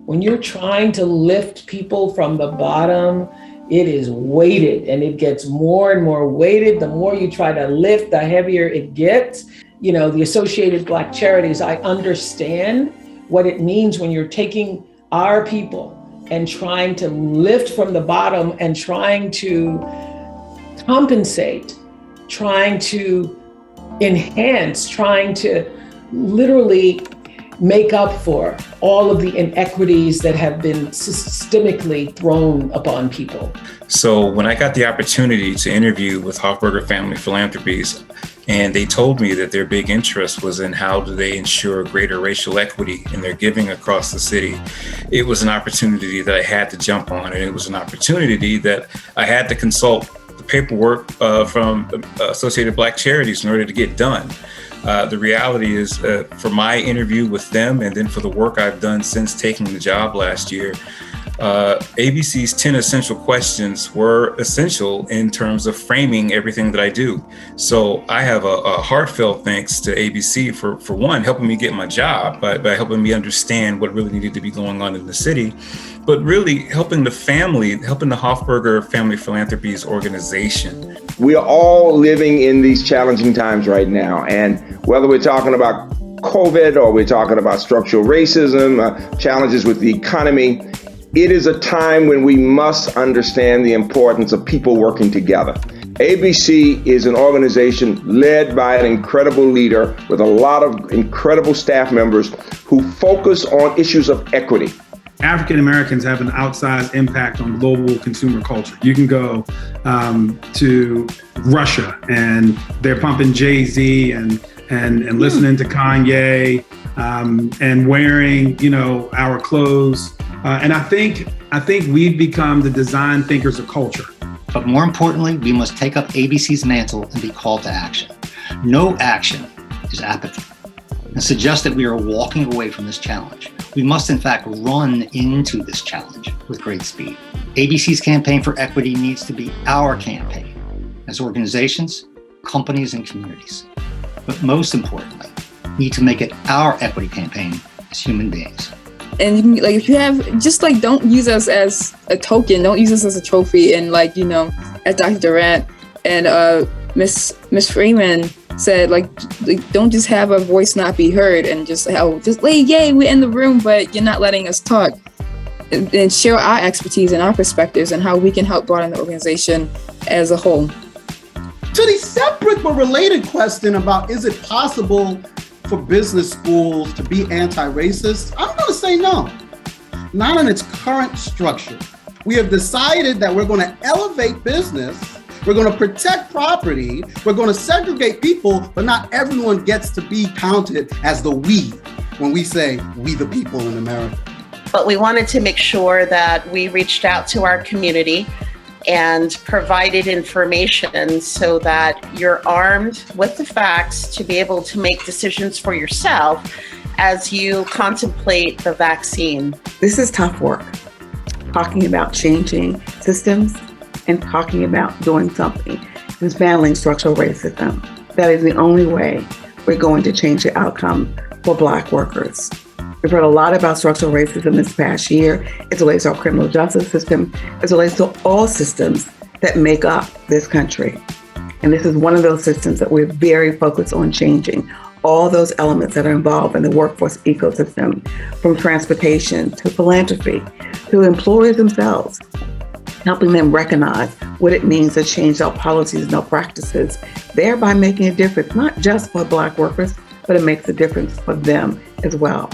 When you're trying to lift people from the bottom, it is weighted, and it gets more and more weighted. The more you try to lift, the heavier it gets. You know, the Associated Black Charities, I understand what it means when you're taking our people and trying to lift from the bottom and trying to compensate, trying to enhance, trying to literally make up for all of the inequities that have been systemically thrown upon people. So when I got the opportunity to interview with Hoffberger Family Philanthropies, and they told me that their big interest was in how do they ensure greater racial equity in their giving across the city, it was an opportunity that I had to jump on, and it was an opportunity that I had to consult the paperwork from Associated Black Charities in order to get done. The reality is, for my interview with them and then for the work I've done since taking the job last year, ABC's 10 essential questions were essential in terms of framing everything that I do. So I have a heartfelt thanks to ABC for one, helping me get my job by helping me understand what really needed to be going on in the city, but really helping the Hoffberger Family Philanthropies organization. We are all living in these challenging times right now. And whether we're talking about COVID or we're talking about structural racism, challenges with the economy, it is a time when we must understand the importance of people working together. ABC is an organization led by an incredible leader with a lot of incredible staff members who focus on issues of equity. African Americans have an outsized impact on global consumer culture. You can go to Russia and they're pumping Jay-Z and listening to Kanye and wearing, our clothes. And I think we've become the design thinkers of culture. But more importantly, we must take up ABC's mantle and be called to action. No action is apathy. And suggest that we are walking away from this challenge. We must, in fact, run into this challenge with great speed. ABC's campaign for equity needs to be our campaign as organizations, companies, and communities. But most importantly, we need to make it our equity campaign as human beings. And if you have, just don't use us as a token, don't use us as a trophy. And as Dr. Durant and Miss Freeman said, don't just have our voice not be heard and yay, we're in the room, but you're not letting us talk and share our expertise and our perspectives and how we can help broaden the organization as a whole. To the separate but related question about is it possible for business schools to be anti-racist, I'm going to say no, not in its current structure. We have decided that we're going to elevate business. We're going to protect property. We're going to segregate people, but not everyone gets to be counted as the we when we say we the people in America. But we wanted to make sure that we reached out to our community and provided information so that you're armed with the facts to be able to make decisions for yourself as you contemplate the vaccine. This is tough work, talking about changing systems and talking about doing something dismantling structural racism. That is the only way we're going to change the outcome for Black workers. We've heard a lot about structural racism this past year. It relates to our criminal justice system. It relates to all systems that make up this country. And this is one of those systems that we're very focused on changing. All those elements that are involved in the workforce ecosystem, from transportation to philanthropy to employers themselves, helping them recognize what it means to change our policies and our practices, thereby making a difference, not just for Black workers, but it makes a difference for them as well.